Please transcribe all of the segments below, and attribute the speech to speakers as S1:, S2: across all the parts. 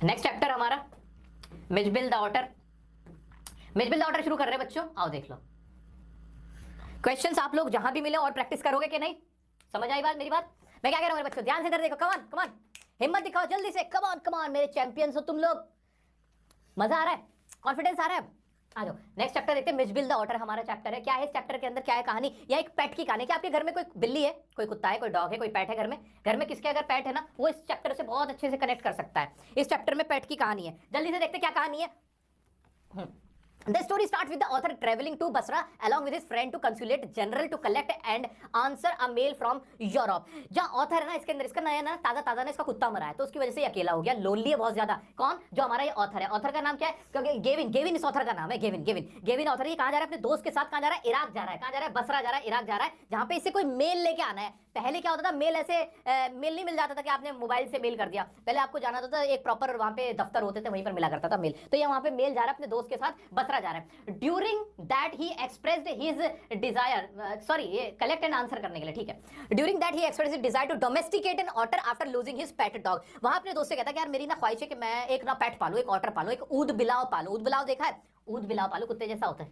S1: Next chapter हमारा Mijbil the otter. Mijbil the otter शुरू कर रहे हैं बच्चों, आओ देख लो। क्वेश्चंस आप लोग जहां भी मिले और प्रैक्टिस करोगे कि नहीं, समझ आई बात मेरी बात? मैं क्या कह रहा हूं मेरे बच्चों, ध्यान से इधर देखो, कमान कमान, हिम्मत दिखाओ जल्दी से, कमान कमान, मेरे चैंपियंस हो तुम लोग। मजा आ रहा है, कॉन्फिडेंस आ रहा है? आ जाओ। नेक्स्ट चैप्टर देखते हैं, मिजबिल द ऑटर हमारा चैप्टर है। क्या है इस चैप्टर के अंदर, क्या है कहानी? या एक पेट की कहानी। क्या आपके घर में कोई बिल्ली है, कोई कुत्ता है, कोई डॉग है, कोई पेट है घर में? घर में किसके अगर पेट है ना, वो इस चैप्टर से बहुत अच्छे से कनेक्ट कर सकता है। इस चैप्टर में पेट की कहानी है, जल्दी से देखते हैं क्या कहानी है। The story starts with the author traveling to Basra along with his friend to consulate general to collect and answer a mail from Europe। जहाँ ऑथर है ना, इसके अंदर इसका नया ना ताजा ना इसका कुत्ता मरा है, तो उसकी वजह से अकेला हो गया, लोनली है बहुत ज्यादा। कौन? जो हमारा ये ऑथर है। ऑथर का नाम क्या है? क्योंकि गेविन इस ऑथर का नाम है, गेविन ऑथर। ये कहाँ जा रहा है? अपने दोस्त के साथ कहाँ जा रहा है? इराक जा रहा है। कहाँ जा रहा है? बसरा जा रहा है, इराक जा रहा है, जहाँ पे इसे कोई मेल लेके आना है। पहले क्या होता था, मेल ऐसे मेल नहीं मिल जाता था कि आपने मोबाइल से मेल कर दिया। पहले आपको जाना होता था, एक प्रॉपर वहां पे दफ्तर होते थे, वहीं पर मिला करता था मेल। तो ये वहां पे मेल जा रहा है, अपने दोस्त के साथ बसरा जा रहा है। During that he expressed his desire, sorry ये कलेक्ट एंड आंसर करने के लिए, ठीक है। During that he expressed his desire to domesticate an otter after losing his pet dog. वहां अपने दोस्त से कहता है कि यार मेरी ना ख्वाहिश है कि मैं एक ना पेट पालूं, एक ऑटर पालूं, एक ऊद बिलाव पालूं। ऊद बिलाव देखा है? ऊद बिलाव पालूं, कुत्ते जैसा होता है,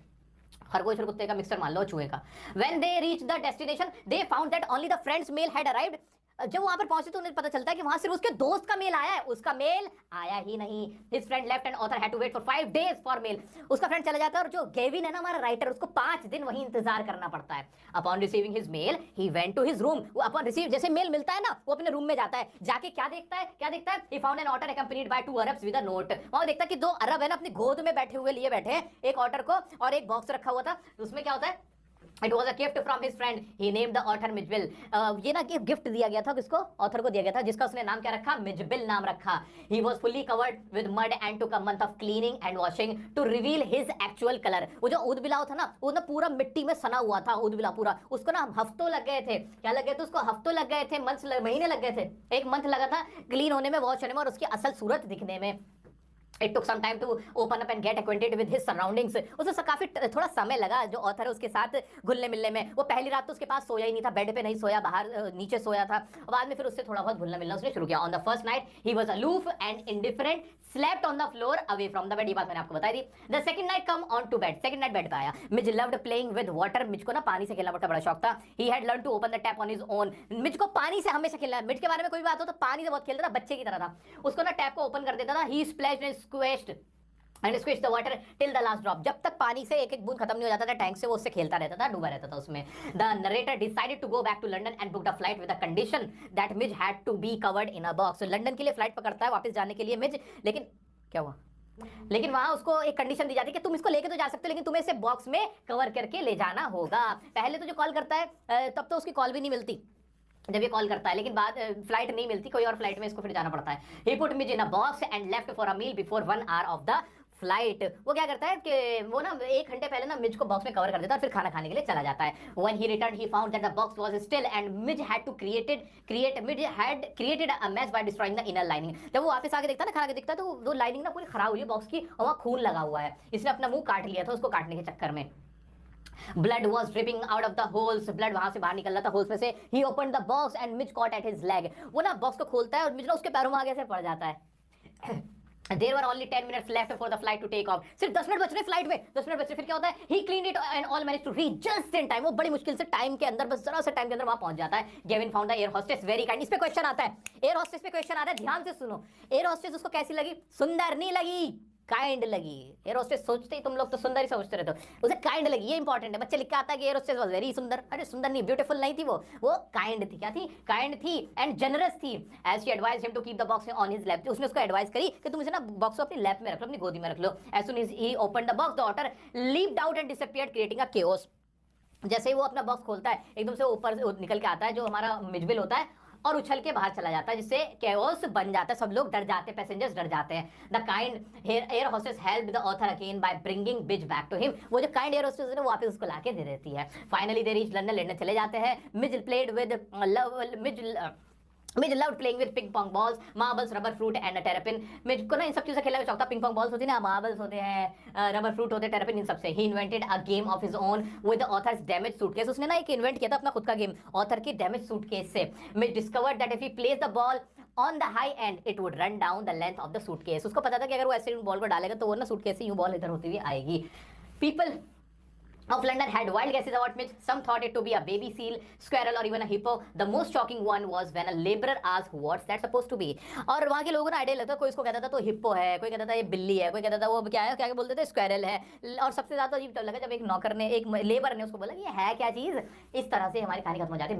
S1: खरगोश और कुत्ते का मिक्सर मान लो, चूहे का। When they reached the destination, they found that only the friend's mail had arrived। जब वहां पर पहुंचे तो उन्हें पता चलता है कि वहां सिर्फ उसके दोस्त का मेल आया है, उसका मेल आया ही नहीं। His friend left and author had to wait for 5 days for mail। उसका फ्रेंड चला जाता है और जो गेविन है ना हमारा राइटर, उसको 5 दिन वहीं इंतजार करना पड़ता है। Upon receiving his mail, he went to his room। वो अपॉन रिसीव जैसे मेल मिलता है ना, वो अपने रूम में जाता है। जाके क्या देखता है? He found an otter accompanied by 2 Arabs with a note। वहां देखता है कि 2 अरब है ना अपनी गोद में बैठे हुए लिए बैठे हैं, एक ऑटर को, और एक बॉक्स रखा हुआ था, उसमें क्या होता है? It was a gift from his friend. He named the author Mijbil. ये ना कि गिफ्ट दिया गया था किसको? ऑथर को दिया गया था, जिसका उसने नाम क्या रखा? मिजबिल नाम रखा। He was fully covered with mud and took a month of cleaning and washing to reveal his actual color। वो जो ऊद बिलाव था ना, वो ना पूरा मिट्टी में सना हुआ था ऊद बिलाव पूरा। उसको ना हफ्तों लग गए थे। क्या लग गए थे उसको? हफ्तों लग गए थे, महीने लग गए थे। 1 मंथ लगा था क्लीन होने में, वॉश होने में, और उसकी असल सूरत दिखने में। It took some time to open up and get acquainted with his surroundings। उसे काफी थोड़ा समय लगा जो ऑथर है उसके साथ घुलने मिलने में। वो पहली रात तो उसके पास सोया ही नहीं था, बेड पे नहीं सोया, बाहर नीचे सोया था। बाद में फिर उससे थोड़ा बहुत घुलना मिलना उसने शुरू किया। On the first night he was aloof and indifferent, slept on the floor away from the bed। ये बात मैंने आपको बताई थी। The second night come on to bed। second night bed पे आया। मिज loved playing with water। मिज को ना पानी से खेलना बड़ा शौक था। He had learned to open the tap on his own। मिज को पानी से हमेशा खेलना। मिज के बारे में कोई बात हो तो पानी से बहुत खेलता था, बच्चे की तरह था। उसको ना टैप को ओपन कर देता था। He splashed and squashed and squished the water till the last drop। जब तक पानी से एक एक बूंद खत्म नहीं हो जाता था टैंक से, वो उससे खेलता रहता था, डूबा रहता था उसमें। The narrator decided to go back to London and booked a flight with a condition that Midge had to be covered in a box। तो लंदन के लिए फ्लाइट पकड़ता है वापस जाने के लिए मिज, लेकिन क्या हुआ? लेकिन वहां उसको एक कंडीशन दी जाती है कि तुम इसको लेके तो जा सकते हो, लेकिन तुम्हें इसे बॉक्स में कवर करके ले जाना होगा। पहले तो जो कॉल करता है तब तो उसकी कॉल भी नहीं मिलती जब ये कॉल करता है, लेकिन बाद फ्लाइट नहीं मिलती, कोई और फ्लाइट में इसको फिर जाना पड़ता है। He put Midge in a box and left for a meal before 1 hour of the flight. वो क्या करता है कि वो ना 1 घंटे पहले ना मिज को बॉक्स में कवर कर देता है और फिर खाना खाने के लिए चला जाता है। When he returned he found that the box was still and Midge had created a mess by destroying the inner lining। जब वो वापस आके देखता है ना, खाना के देखता है, तो वो लाइनिंग ना पूरी खराब हुई है बॉक्स की, और वहाँ खून लगा हुआ है। इसने अपना मुंह काट लिया था उसको काटने के चक्कर में। Blood was dripping out of the holes। Blood वहां से बाहर निकल रहा था होल्स में से। He opened the box and Midge caught at his leg। वो ना बॉक्स को खोलता है और मिज ना उसके पैरों में आगे से पड़ जाता है। There were only 10 minutes left for the flight to take off। सिर्फ 10 मिनट बच रहे फ्लाइट में, 10 मिनट बच रहे। फिर क्या होता है? He cleaned it and all managed to reach just in time। वो बड़ी मुश्किल से टाइम के अंदर, बस जरा से टाइम के अंदर वहां पहुंच जाता है। Gavin found the air hostess very kind। इस पे क्वेश्चन आता है, एयर हॉस्टेस पे क्वेश्चन आता है, ध्यान से सुनो। एयर हॉस्टेस उसको कैसी लगी? सुंदर नहीं लगी, काइंड लगी। एयर हॉस्टेस सोचते ही तुम लोग तो सुंदर ही सोचते रहते हो, उसे काइंड लगी, ये इंपॉर्टेंट है। बच्चे लिख के आता है कि एयर हॉस्टेस वाज वेरी सुंदर। अरे सुंदर नहीं, ब्यूटीफुल नहीं थी वो काइंड थी। क्या थी? काइंड थी एंड जनरस थी। As she advise him to keep the box on his lap. उसने उसको एडवाइस करी कि तुम इसे ना बॉक्स को अपनी लैप में रख लो, अपनी गोदी में रख लो। As soon as he opened the box the otter leaped out and disappeared creating a chaos. जैसे ही वो अपना बॉक्स खोलता है, एकदम से ऊपर निकल के आता है जो हमारा मिजबिल होता है, और उछल के बाहर चला जाता है, जिससे कैओस बन जाता है। सब लोग डर जाते हैं, पैसेंजर्स डर जाते हैं। The kind air hostess help the author again by bringing बिज बैक टू हिम। वो जो काइंड एयर होस्टेस है वो वापस उसको लाके दे देती है। Finally they reach London. London चले जाते हैं। Midge played with Midge loved playing with ping pong balls, marbles, rubber fruit and terrapin. Midge को ना इन सब चीज़ों से खेलना शौक था। पिंग पोंग बॉल्स होती है ना, मार्बल्स होते हैं, रबर फ्रूट होते हैं, टेरापिन, इन सब से। He invented a game of his own with the author's damage suitcase. उसने ना एक इन्वेंट किया था अपना खुद का गेम ऑथर की डैमेज सूटकेस से। Midge discovered that if he place the ball on the high end it would run down the length of the suitcase. उसको पता था कि अगर वो ऐसे बॉल को डालेगा तो वो ना सूटकेस से यूं बॉल इधर होती हुई आएगी। People of London had wild guesses about Mitch. Some thought it to be a baby seal, squirrel, or even a hippo. The most shocking one was when a laborer asked, "What's that supposed to be?" और वहाँ के लोगों ने idea लगता, कोई इसको कहता था तो हिप्पो है, कोई कहता था ये बिल्ली है, कोई कहता था वो क्या है, क्या बोलते थे, स्क्वायरल है। और सबसे ज्यादा अजीब तब लगा जब एक नौकर ने, एक लेबर ने उसको बोला कि ये है क्या चीज। इस तरह से हमारी कहानी खत्म हो जाती है।